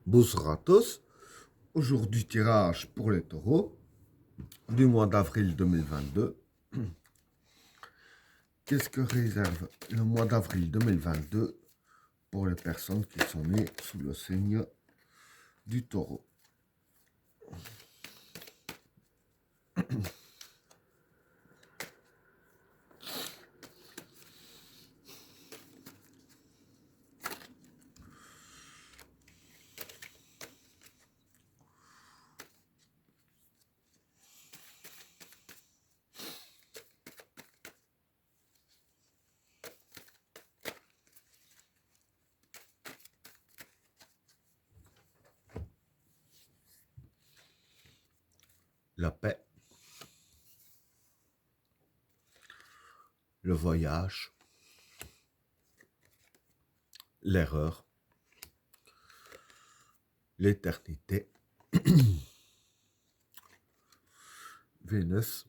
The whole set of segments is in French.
Bonsoir à tous. Aujourd'hui, tirage pour les taureaux du mois d'avril 2022. Qu'est-ce que réserve le mois d'avril 2022 pour les personnes qui sont nées sous le signe du taureau? La paix, le voyage, l'erreur, l'éternité, Vénus,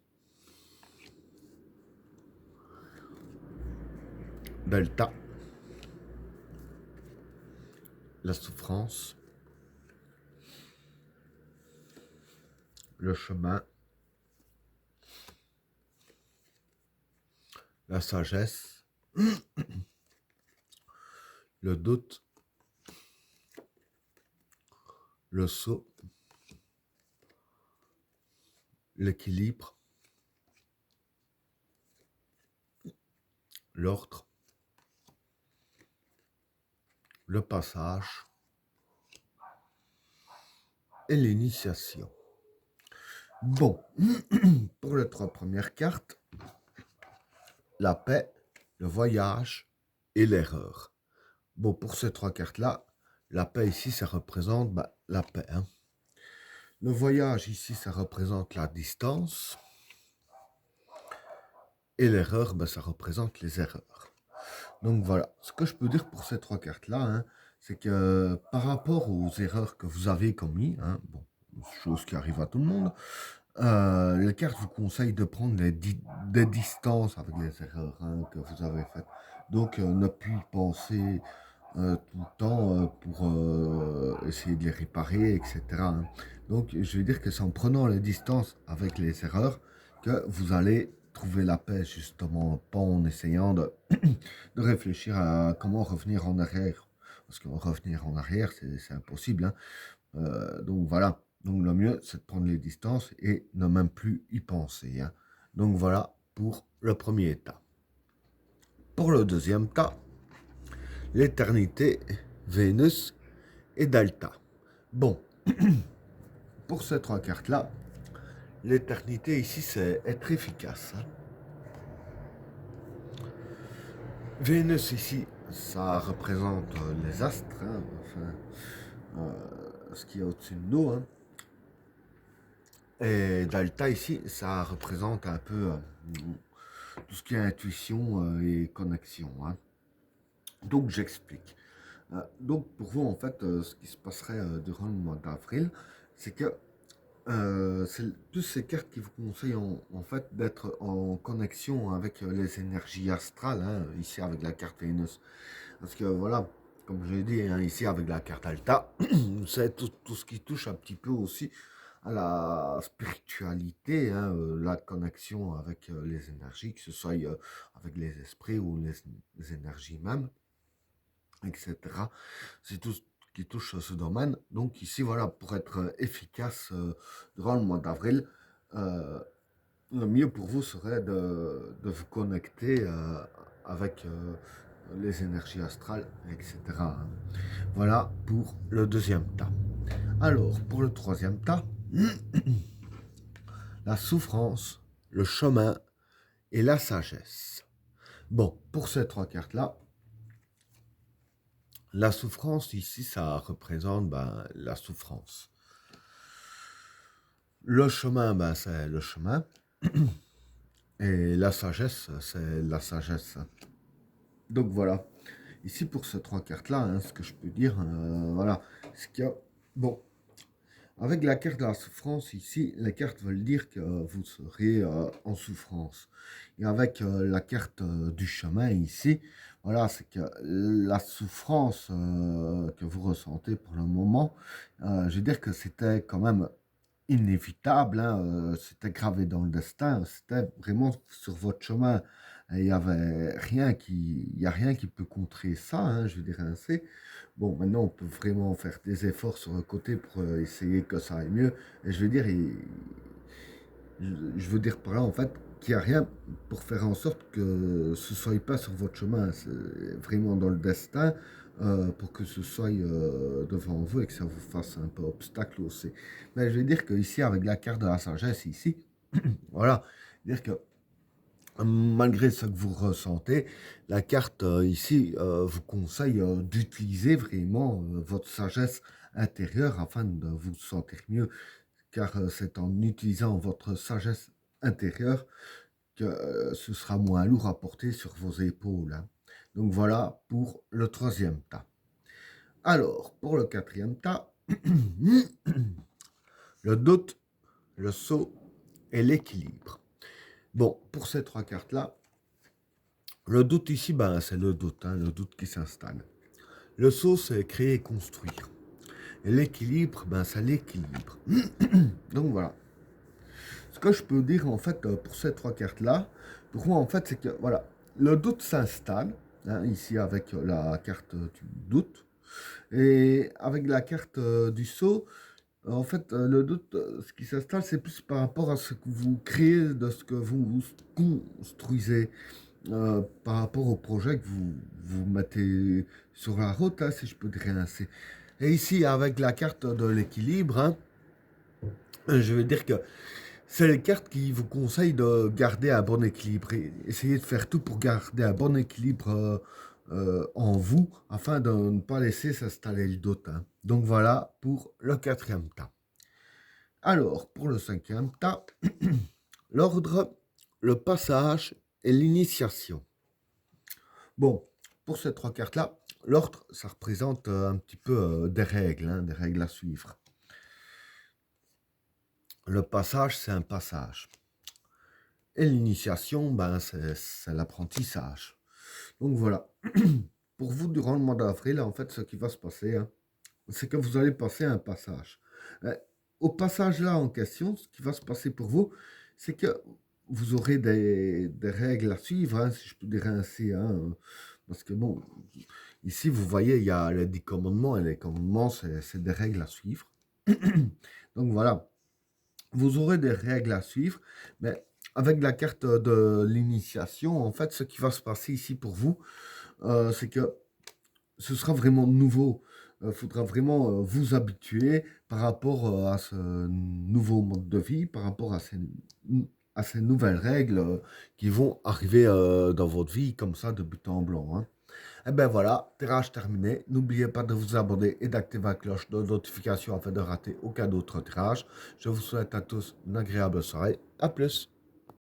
Delta, la souffrance, le chemin, la sagesse, le doute, le sceau, l'équilibre, l'ordre, le passage et l'initiation. Bon, pour les trois premières cartes, la paix, le voyage et l'erreur. Bon, pour ces trois cartes-là, la paix ici, ça représente la paix. Le voyage ici, ça représente la distance. Et l'erreur, ça représente les erreurs. Donc voilà, ce que je peux dire pour ces trois cartes-là, c'est que par rapport aux erreurs que vous avez commises, bon, chose qui arrive à tout le monde, les cartes vous conseillent de prendre des distances avec les erreurs que vous avez faites. Donc, ne plus y penser tout le temps pour essayer de les réparer, etc. Donc, je veux dire que c'est en prenant les distances avec les erreurs que vous allez trouver la paix, justement, pas en essayant de, de réfléchir à comment revenir en arrière. Parce que revenir en arrière, c'est impossible. Donc voilà. Donc le mieux, c'est de prendre les distances et ne même plus y penser. Donc voilà pour le premier état. Pour le deuxième tas, l'éternité, Vénus et Delta. Bon, pour ces trois cartes-là, l'éternité ici, c'est être efficace. Vénus ici, ça représente les astres, ce qui est au-dessus de nous. Et Delta ici, ça représente un peu tout ce qui est intuition et connexion. Donc j'explique. Donc pour vous, en fait, ce qui se passerait durant le mois d'avril, c'est que c'est toutes ces cartes qui vous conseillent en fait d'être en connexion avec les énergies astrales, ici avec la carte Vénus. Parce que voilà, comme je l'ai dit, ici avec la carte Alta, c'est tout ce qui touche un petit peu aussi à la spiritualité, la connexion avec les énergies, que ce soit avec les esprits ou les énergies même, etc. C'est tout ce qui touche à ce domaine. Donc ici, voilà, pour être efficace durant le mois d'avril, le mieux pour vous serait de vous connecter avec les énergies astrales, etc. Voilà pour le deuxième tas. Alors, pour le troisième tas, la souffrance, le chemin et la sagesse. Bon, pour ces trois cartes-là, la souffrance, ici, ça représente la souffrance. Le chemin, c'est le chemin. Et la sagesse, c'est la sagesse. Donc voilà. Ici, pour ces trois cartes-là, ce que je peux dire, voilà. C'est que, bon, Avec la carte de la souffrance ici, les cartes veulent dire que vous serez en souffrance. Et avec la carte du chemin ici, voilà, c'est que la souffrance que vous ressentez pour le moment, je veux dire que c'était quand même inévitable, hein, c'était gravé dans le destin, c'était vraiment sur votre chemin. Et il y a rien qui peut contrer ça, hein, je veux dire ainsi. Bon, maintenant, on peut vraiment faire des efforts sur le côté pour essayer que ça aille mieux. Et je veux dire, je veux dire par là, en fait, qu'il n'y a rien pour faire en sorte que ce ne soit pas sur votre chemin. C'est vraiment dans le destin pour que ce soit devant vous et que ça vous fasse un peu obstacle aussi. Mais je veux dire qu'ici, avec la carte de la sagesse, ici, voilà, dire que malgré ce que vous ressentez, la carte ici vous conseille d'utiliser vraiment votre sagesse intérieure afin de vous sentir mieux, car c'est en utilisant votre sagesse intérieure que ce sera moins lourd à porter sur vos épaules, hein. Donc voilà pour le troisième tas. Alors, pour le quatrième tas, le doute, le saut et l'équilibre. Bon, pour ces trois cartes-là, le doute ici, ben, c'est hein, le doute qui s'installe. Le saut, c'est créer et construire. Et l'équilibre, ben, c'est l'équilibre. Donc voilà. Ce que je peux dire en fait pour ces trois cartes-là, pour moi en fait, c'est que voilà, le doute s'installe, hein, ici avec la carte du doute, et avec la carte du saut, en fait, le doute, ce qui s'installe, c'est plus par rapport à ce que vous créez, de ce que vous construisez, par rapport au projet que vous mettez sur la route, hein, si je peux dire ainsi. Et ici, avec la carte de l'équilibre, hein, je veux dire que c'est les cartes qui vous conseillent de garder un bon équilibre et essayer de faire tout pour garder un bon équilibre en vous afin de ne pas laisser s'installer le doute, hein. Donc voilà pour le quatrième tas. Alors, pour le cinquième tas, l'ordre, le passage et l'initiation. Bon, pour ces trois cartes-là, l'ordre, ça représente un petit peu des règles, hein, des règles à suivre. Le passage, c'est un passage. Et l'initiation, ben, c'est l'apprentissage. Donc voilà. Pour vous, durant le mois d'avril, en fait, ce qui va se passer, hein, c'est que vous allez passer un passage. Au passage là en question, ce qui va se passer pour vous, c'est que vous aurez des règles à suivre, hein, si je peux dire ainsi, hein, parce que bon, ici, vous voyez, il y a les 10 commandements, et les commandements, c'est des règles à suivre. Donc voilà, vous aurez des règles à suivre, mais avec la carte de l'initiation, en fait, ce qui va se passer ici pour vous, c'est que ce sera vraiment nouveau. Il faudra vraiment vous habituer par rapport à ce nouveau mode de vie, par rapport à ces nouvelles règles qui vont arriver dans votre vie comme ça de but en blanc, hein. Et bien voilà, tirage terminé. N'oubliez pas de vous abonner et d'activer la cloche de notification afin de rater aucun autre tirage. Je vous souhaite à tous une agréable soirée. À plus.